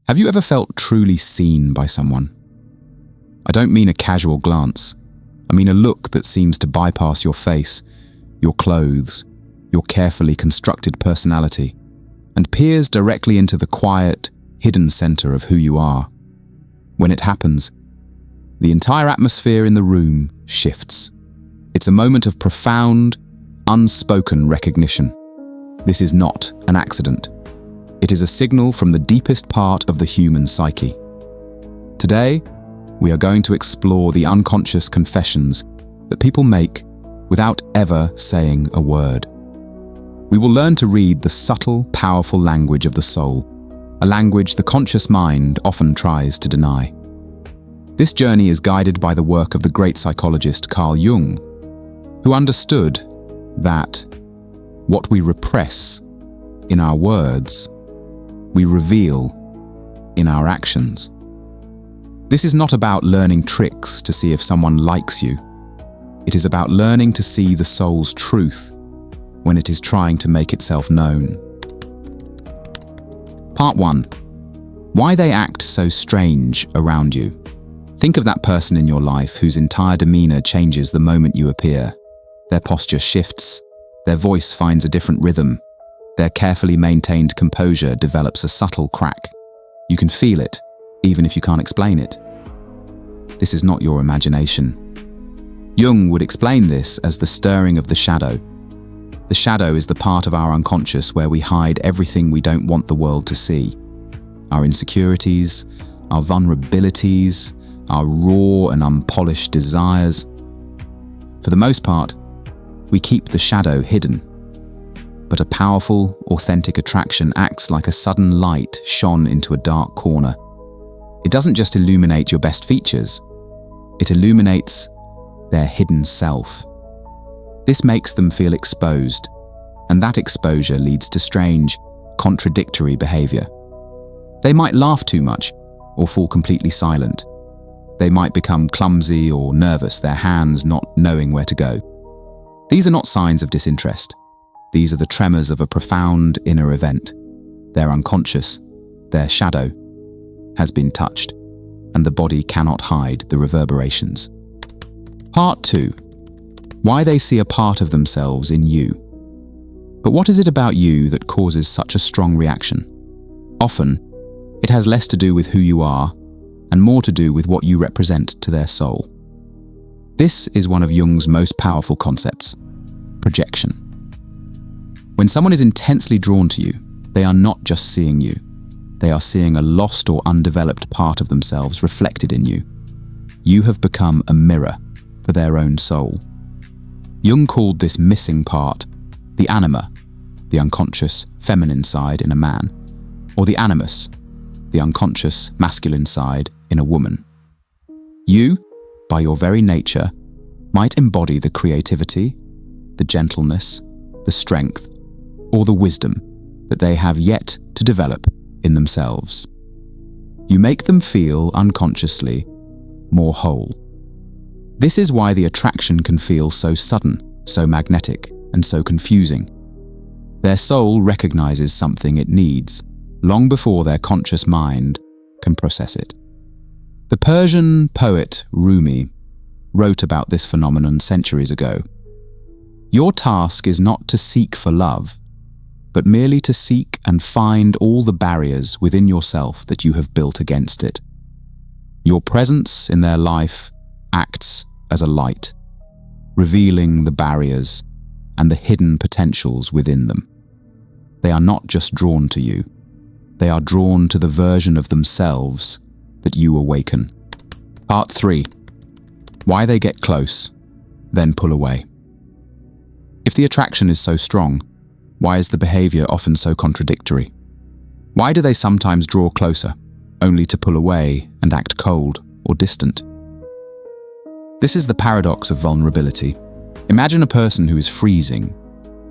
Have you ever felt truly seen by someone? I don't mean a casual glance. I mean a look that seems to bypass your face, your clothes, your carefully constructed personality, and peers directly into the quiet, hidden center of who you are. When it happens, the entire atmosphere in the room shifts. It's a moment of profound, unspoken recognition. This is not an accident. It is a signal from the deepest part of the human psyche. Today, we are going to explore the unconscious confessions that people make without ever saying a word. We will learn to read the subtle, powerful language of the soul, a language the conscious mind often tries to deny. This journey is guided by the work of the great psychologist Carl Jung, who understood that what we repress in our words, we reveal in our actions. This is not about learning tricks to see if someone likes you. It is about learning to see the soul's truth when it is trying to make itself known. Part 1. Why they act so strange around you. Think of that person in your life whose entire demeanor changes the moment you appear. Their posture shifts, their voice finds a different rhythm, their carefully maintained composure develops a subtle crack. You can feel it, even if you can't explain it. This is not your imagination. Jung would explain this as the stirring of the shadow. The shadow is the part of our unconscious where we hide everything we don't want the world to see. Our insecurities, our vulnerabilities, our raw and unpolished desires. For the most part, we keep the shadow hidden. But a powerful, authentic attraction acts like a sudden light shone into a dark corner. It doesn't just illuminate your best features, it illuminates their hidden self. This makes them feel exposed, and that exposure leads to strange, contradictory behavior. They might laugh too much or fall completely silent. They might become clumsy or nervous, their hands not knowing where to go. These are not signs of disinterest. These are the tremors of a profound inner event. Their unconscious, their shadow, has been touched, and the body cannot hide the reverberations. Part 2. Why they see a part of themselves in you. But what is it about you that causes such a strong reaction? Often, it has less to do with who you are and more to do with what you represent to their soul. This is one of Jung's most powerful concepts: projection. When someone is intensely drawn to you, they are not just seeing you. They are seeing a lost or undeveloped part of themselves reflected in you. You have become a mirror for their own soul. Jung called this missing part the anima, the unconscious feminine side in a man, or the animus, the unconscious masculine side in a woman. You, by your very nature, might embody the creativity, the gentleness, the strength, or the wisdom that they have yet to develop in themselves. You make them feel unconsciously more whole. This is why the attraction can feel so sudden, so magnetic, and so confusing. Their soul recognizes something it needs long before their conscious mind can process it. The Persian poet Rumi wrote about this phenomenon centuries ago. Your task is not to seek for love, but merely to seek and find all the barriers within yourself that you have built against it. Your presence in their life acts as a light, revealing the barriers and the hidden potentials within them. They are not just drawn to you, they are drawn to the version of themselves that you awaken. Part 3. Why they get close, then pull away. If the attraction is so strong, why is the behavior often so contradictory? Why do they sometimes draw closer, only to pull away and act cold or distant? This is the paradox of vulnerability. Imagine a person who is freezing,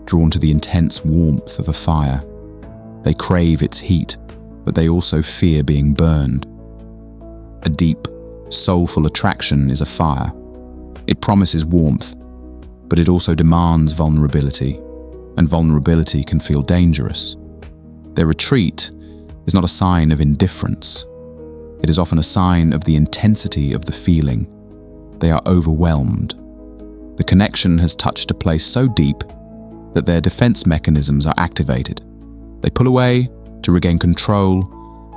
drawn to the intense warmth of a fire. They crave its heat, but they also fear being burned. A deep, soulful attraction is a fire. It promises warmth, but it also demands vulnerability, and vulnerability can feel dangerous. Their retreat is not a sign of indifference. It is often a sign of the intensity of the feeling. They are overwhelmed. The connection has touched a place so deep that their defense mechanisms are activated. They pull away to regain control,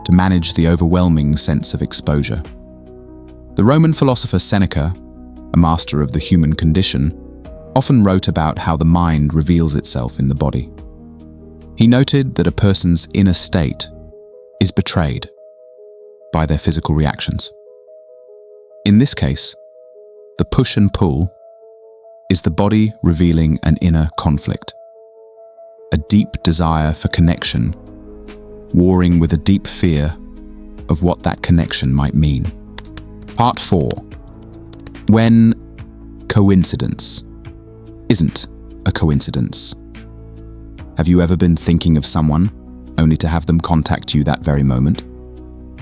to manage the overwhelming sense of exposure. The Roman philosopher Seneca, a master of the human condition, often wrote about how the mind reveals itself in the body. He noted that a person's inner state is betrayed by their physical reactions. In this case, the push and pull is the body revealing an inner conflict, a deep desire for connection, warring with a deep fear of what that connection might mean. Part 4. When coincidence isn't a coincidence. Have you ever been thinking of someone only to have them contact you that very moment?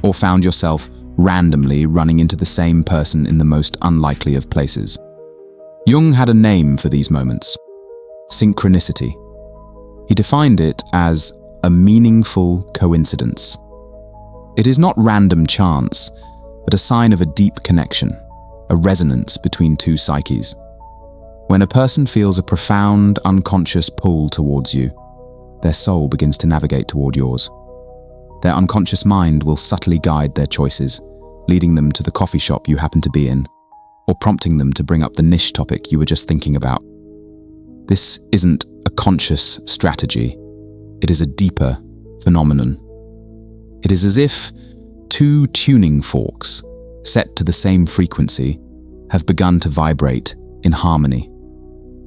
Or found yourself randomly running into the same person in the most unlikely of places? Jung had a name for these moments: synchronicity. He defined it as a meaningful coincidence. It is not random chance, but a sign of a deep connection, a resonance between two psyches. When a person feels a profound, unconscious pull towards you, their soul begins to navigate toward yours. Their unconscious mind will subtly guide their choices, leading them to the coffee shop you happen to be in, or prompting them to bring up the niche topic you were just thinking about. This isn't a conscious strategy. It is a deeper phenomenon. It is as if two tuning forks, set to the same frequency, have begun to vibrate in harmony.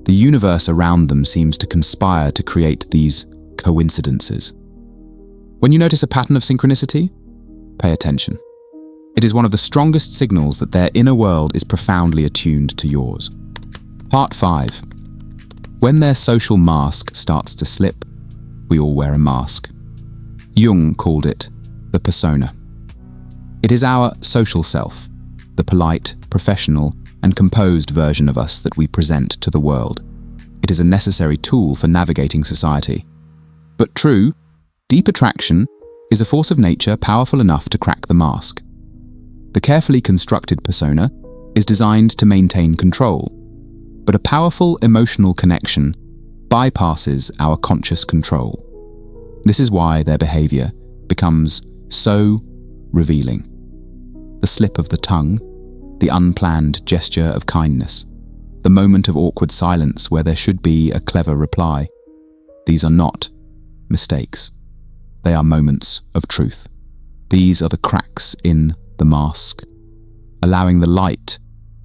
The universe around them seems to conspire to create these coincidences. When you notice a pattern of synchronicity, pay attention. It is one of the strongest signals that their inner world is profoundly attuned to yours. Part 5. When their social mask starts to slip, we all wear a mask. Jung called it the persona. It is our social self, the polite, professional, and composed version of us that we present to the world. It is a necessary tool for navigating society. But true, deep attraction is a force of nature powerful enough to crack the mask. The carefully constructed persona is designed to maintain control, but a powerful emotional connection bypasses our conscious control. This is why their behavior becomes so revealing. The slip of the tongue, the unplanned gesture of kindness, the moment of awkward silence where there should be a clever reply. These are not mistakes. They are moments of truth. These are the cracks in the mask, allowing the light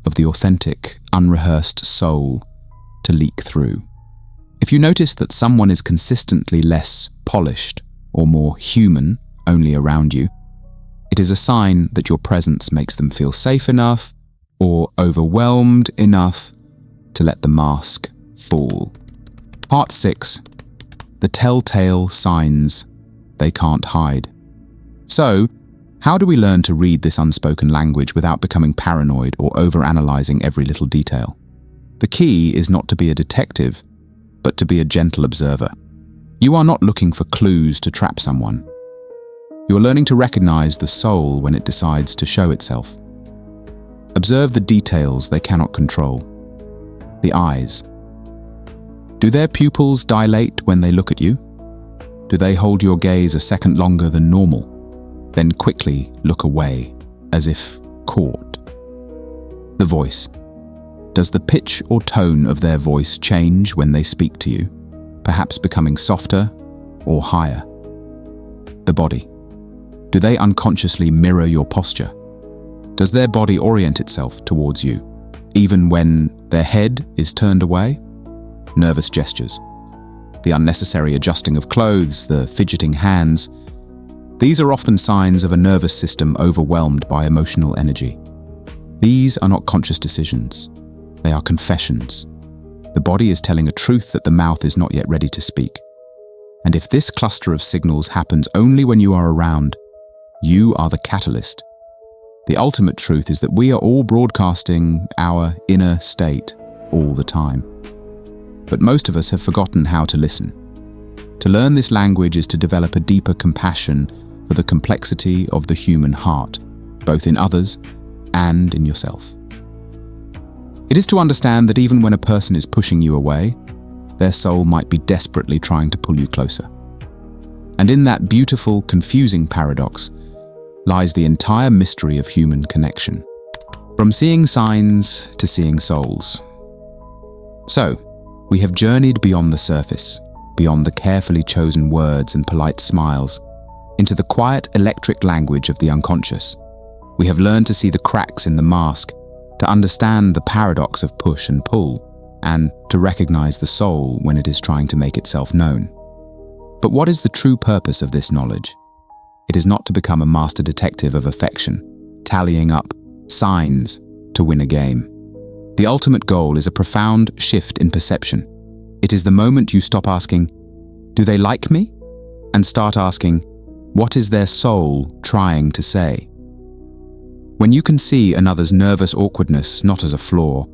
of the authentic, unrehearsed soul to leak through. If you notice that someone is consistently less polished or more human only around you, it is a sign that your presence makes them feel safe enough or overwhelmed enough to let the mask fall. Part 6. The telltale signs they can't hide. So, how do we learn to read this unspoken language without becoming paranoid or overanalyzing every little detail? The key is not to be a detective, but to be a gentle observer. You are not looking for clues to trap someone. You are learning to recognize the soul when it decides to show itself. Observe the details they cannot control. The eyes. Do their pupils dilate when they look at you? Do they hold your gaze a second longer than normal, then quickly look away, as if caught? The voice. Does the pitch or tone of their voice change when they speak to you, perhaps becoming softer or higher? The body. Do they unconsciously mirror your posture? Does their body orient itself towards you, even when their head is turned away? Nervous gestures. The unnecessary adjusting of clothes, the fidgeting hands. These are often signs of a nervous system overwhelmed by emotional energy. These are not conscious decisions. They are confessions. The body is telling a truth that the mouth is not yet ready to speak. And if this cluster of signals happens only when you are around, you are the catalyst. The ultimate truth is that we are all broadcasting our inner state all the time. But most of us have forgotten how to listen. To learn this language is to develop a deeper compassion for the complexity of the human heart, both in others and in yourself. It is to understand that even when a person is pushing you away, their soul might be desperately trying to pull you closer. And in that beautiful, confusing paradox lies the entire mystery of human connection. From seeing signs to seeing souls. So, we have journeyed beyond the surface, beyond the carefully chosen words and polite smiles, into the quiet electric language of the unconscious. We have learned to see the cracks in the mask, to understand the paradox of push and pull, and to recognize the soul when it is trying to make itself known. But what is the true purpose of this knowledge? It is not to become a master detective of affection, tallying up signs to win a game. The ultimate goal is a profound shift in perception. It is the moment you stop asking, "Do they like me?" and start asking, "What is their soul trying to say?" When you can see another's nervous awkwardness not as a flaw,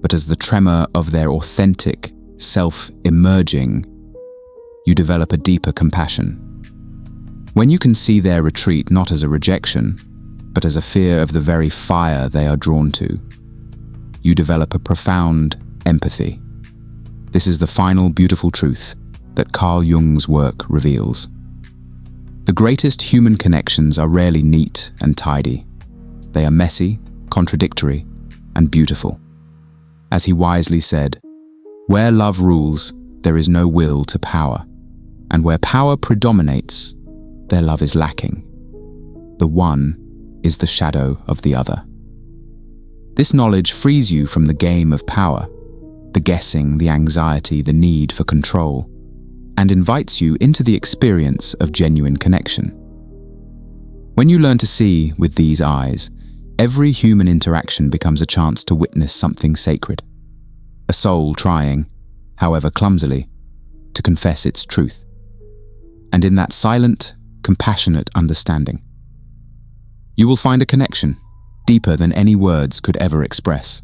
but as the tremor of their authentic self emerging, you develop a deeper compassion. When you can see their retreat not as a rejection, but as a fear of the very fire they are drawn to, you develop a profound empathy. This is the final beautiful truth that Carl Jung's work reveals. The greatest human connections are rarely neat and tidy. They are messy, contradictory, and beautiful. As he wisely said, "Where love rules, there is no will to power, and where power predominates, their love is lacking. The one is the shadow of the other." This knowledge frees you from the game of power, the guessing, the anxiety, the need for control, and invites you into the experience of genuine connection. When you learn to see with these eyes, every human interaction becomes a chance to witness something sacred, a soul trying, however clumsily, to confess its truth. And in that silent, compassionate understanding, you will find a connection deeper than any words could ever express.